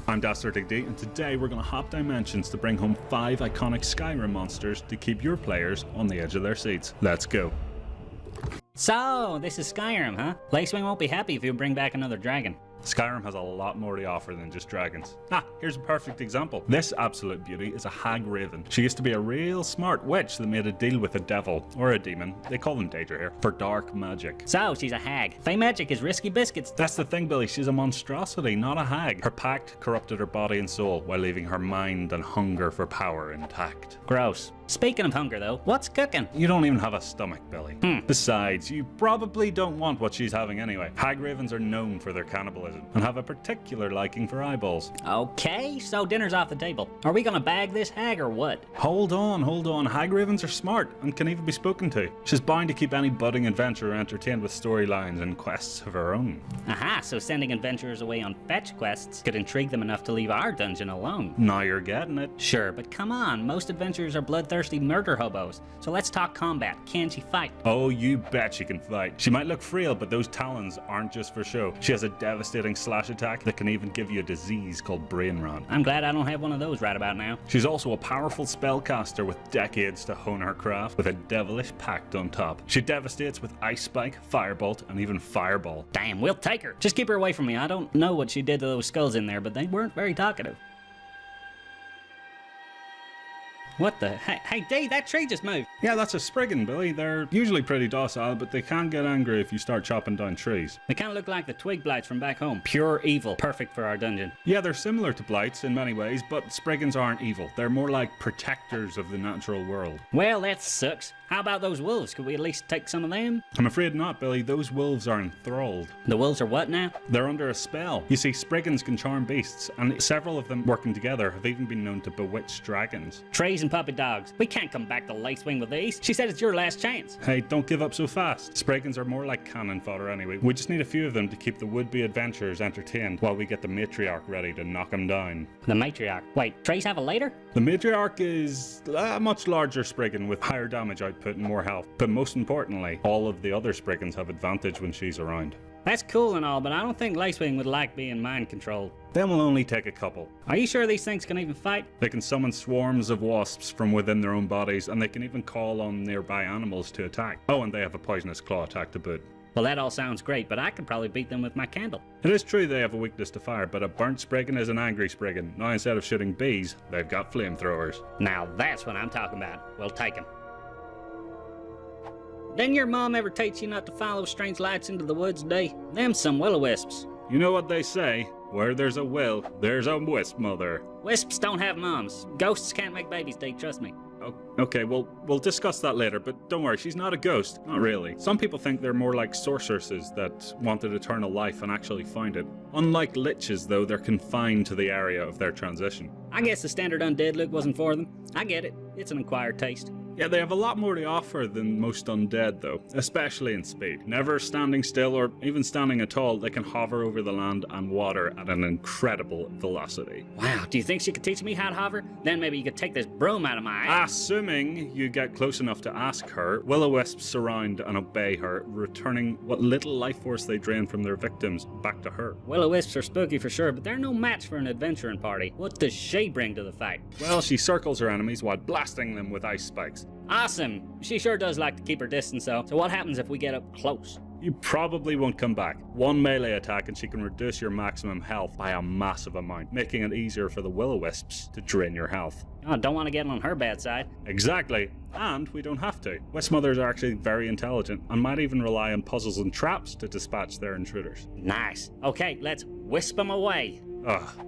I'm Dastardly, and today we're going to hop dimensions to bring home 5 iconic Skyrim monsters to keep your players on the edge of their seats. Let's go. So, this is Skyrim, huh? Lacewing won't be happy if you bring back another dragon. Skyrim has a lot more to offer than just dragons. Here's a perfect example. This absolute beauty is a hag raven. She used to be a real smart witch that made a deal with a devil, or a demon, they call them Daedra here, for dark magic. So, she's a hag. Fey magic is risky biscuits. That's the thing, Billy, she's a monstrosity, not a hag. Her pact corrupted her body and soul, while leaving her mind and hunger for power intact. Gross. Speaking of hunger though, what's cooking? You don't even have a stomach, Billy. Besides, you probably don't want what she's having anyway. Hag ravens are known for their cannibalism, and have a particular liking for eyeballs. Okay, so dinner's off the table. Are we gonna bag this hag or what? Hold on. Hag ravens are smart, and can even be spoken to. She's bound to keep any budding adventurer entertained with storylines and quests of her own. Aha, so sending adventurers away on fetch quests could intrigue them enough to leave our dungeon alone. Now you're getting it. Sure, but come on, most adventurers are bloodthirsty murder hobos. So let's talk combat. Can she fight? Oh, you bet she can fight. She might look frail, but those talons aren't just for show. She has a devastating slash attack that can even give you a disease called brain rot. I'm glad I don't have one of those right about now. She's also a powerful spellcaster with decades to hone her craft, with a devilish pact on top. She devastates with Ice Spike, Firebolt, and even Fireball. Damn, we'll take her. Just keep her away from me. I don't know what she did to those skulls in there, but they weren't very talkative. What the? Hey, Dave, that tree just moved. Yeah, that's a Spriggan, Billy. They're usually pretty docile, but they can get angry if you start chopping down trees. They kind of look like the twig blights from back home. Pure evil. Perfect for our dungeon. Yeah, they're similar to blights in many ways, but Spriggans aren't evil. They're more like protectors of the natural world. Well, that sucks. How about those wolves? Could we at least take some of them? I'm afraid not, Billy. Those wolves are enthralled. The wolves are what now? They're under a spell. You see, Spriggans can charm beasts, and several of them working together have even been known to bewitch dragons. Trees and puppy dogs. We can't come back to Lacewing with these. She said it's your last chance. Hey, don't give up so fast. Spriggans are more like cannon fodder anyway. We just need a few of them to keep the would-be adventurers entertained while we get the matriarch ready to knock them down. The matriarch. Wait, trees have a leader? The matriarch is a much larger Spriggan with higher damage output and more health. But most importantly, all of the other Spriggans have advantage when she's around. That's cool and all, but I don't think Lacewing would like being mind-controlled. Them will only take a couple. Are you sure these things can even fight? They can summon swarms of wasps from within their own bodies, and they can even call on nearby animals to attack. Oh, and they have a poisonous claw attack to boot. Well, that all sounds great, but I could probably beat them with my candle. It is true they have a weakness to fire, but a burnt Spriggan is an angry Spriggan. Now instead of shooting bees, they've got flamethrowers. Now that's what I'm talking about. We'll take them. Didn't your mom ever teach you not to follow strange lights into the woods, Day? Them some will-o-wisps. You know what they say, where there's a will, there's a wisp, mother. Wisps don't have moms. Ghosts can't make babies, Day, trust me. Okay, well, we'll discuss that later, but don't worry, she's not a ghost. Not really. Some people think they're more like sorceresses that wanted eternal life and actually found it. Unlike liches, though, they're confined to the area of their transition. I guess the standard undead look wasn't for them. I get it. It's an acquired taste. Yeah, they have a lot more to offer than most undead, though, especially in speed. Never standing still or even standing at all, they can hover over the land and water at an incredible velocity. Wow, do you think she could teach me how to hover? Then maybe you could take this broom out of my eye. Assuming you get close enough to ask her, will-o-wisps surround and obey her, returning what little life force they drain from their victims back to her. Will-o-wisps are spooky for sure, but they're no match for an adventuring party. What does she bring to the fight? Well, she circles her enemies while blasting them with ice spikes. Awesome! She sure does like to keep her distance though. So what happens if we get up close? You probably won't come back. One melee attack and she can reduce your maximum health by a massive amount, making it easier for the will-o-wisps to drain your health. Oh, don't want to get on her bad side. Exactly. And we don't have to. Wisp mothers are actually very intelligent and might even rely on puzzles and traps to dispatch their intruders. Nice. Okay, let's wisp them away. Ugh.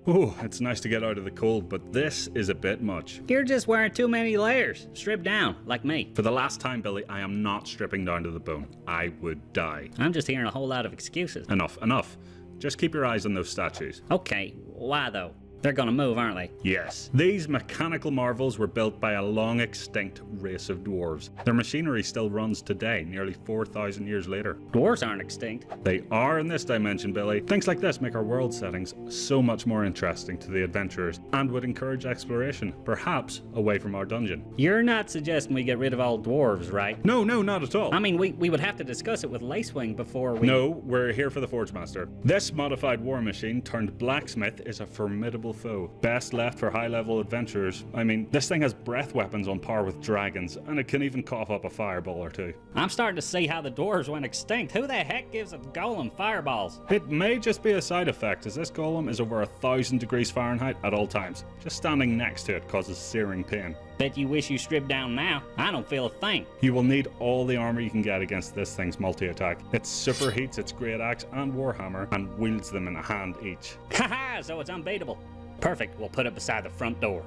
Ooh, it's nice to get out of the cold, but this is a bit much. You're just wearing too many layers. Strip down, like me. For the last time, Billy, I am not stripping down to the bone. I would die. I'm just hearing a whole lot of excuses. Enough. Just keep your eyes on those statues. Okay, why though? They're gonna move, aren't they? Yes. These mechanical marvels were built by a long extinct race of dwarves. Their machinery still runs today, nearly 4,000 years later. Dwarves aren't extinct. They are in this dimension, Billy. Things like this make our world settings so much more interesting to the adventurers and would encourage exploration, perhaps away from our dungeon. You're not suggesting we get rid of all dwarves, right? No, not at all. I mean, we would have to discuss it with Lacewing before we... No, we're here for the Forge Master. This modified war machine turned blacksmith is a formidable foe. Best left for high-level adventurers. I mean, this thing has breath weapons on par with dragons, and it can even cough up a fireball or two. I'm starting to see how the dwarves went extinct. Who the heck gives a golem fireballs? It may just be a side effect, as this golem is over 1,000 degrees Fahrenheit at all times. Just standing next to it causes searing pain. Bet you wish you stripped down now. I don't feel a thing. You will need all the armor you can get against this thing's multi-attack. It superheats its great axe and warhammer and wields them in a hand each. Haha, so it's unbeatable. Perfect, we'll put it beside the front door.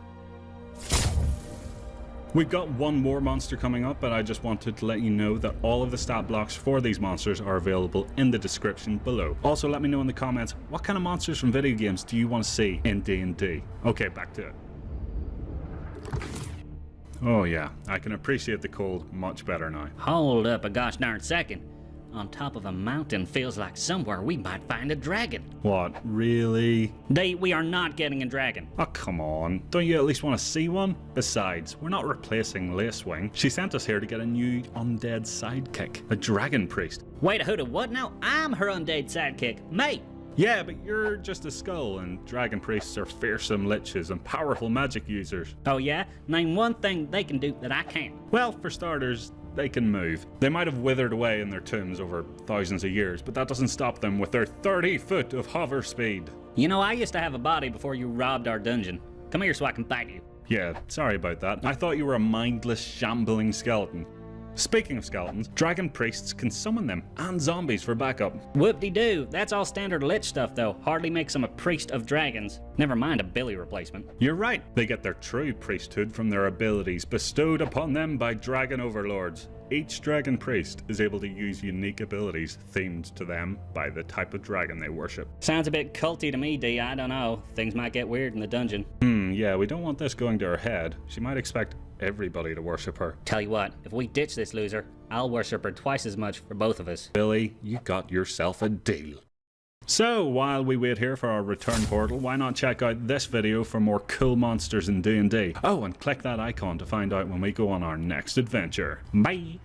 We've got one more monster coming up, but I just wanted to let you know that all of the stat blocks for these monsters are available in the description below. Also, let me know in the comments, what kind of monsters from video games do you want to see in D&D? Okay, back to it. Oh yeah, I can appreciate the cold much better now. Hold up a gosh darn second. On top of a mountain feels like somewhere we might find a dragon. What, really? We are not getting a dragon. Oh, come on. Don't you at least want to see one? Besides, we're not replacing Lacewing. She sent us here to get a new undead sidekick, a dragon priest. Wait, who to what now? I'm her undead sidekick. Mate! Yeah, but you're just a skull, and dragon priests are fearsome liches and powerful magic users. Oh yeah? Name one thing they can do that I can't. Well, for starters, they can move. They might have withered away in their tombs over thousands of years, but that doesn't stop them with their 30 foot of hover speed. You know, I used to have a body before you robbed our dungeon. Come here so I can bite you. Yeah, sorry about that. I thought you were a mindless, shambling skeleton. Speaking of skeletons, dragon priests can summon them, and zombies for backup. Whoop-de-doo, that's all standard lich stuff though. Hardly makes them a priest of dragons. Never mind a Billy replacement. You're right, they get their true priesthood from their abilities bestowed upon them by dragon overlords. Each dragon priest is able to use unique abilities themed to them by the type of dragon they worship. Sounds a bit culty to me, D. I don't know. Things might get weird in the dungeon. Yeah, we don't want this going to her head. She might expect everybody to worship her. Tell you what, if we ditch this loser, I'll worship her twice as much for both of us. Billy, you got yourself a deal. So, while we wait here for our return portal, why not check out this video for more cool monsters in D&D? Oh, and click that icon to find out when we go on our next adventure. Bye!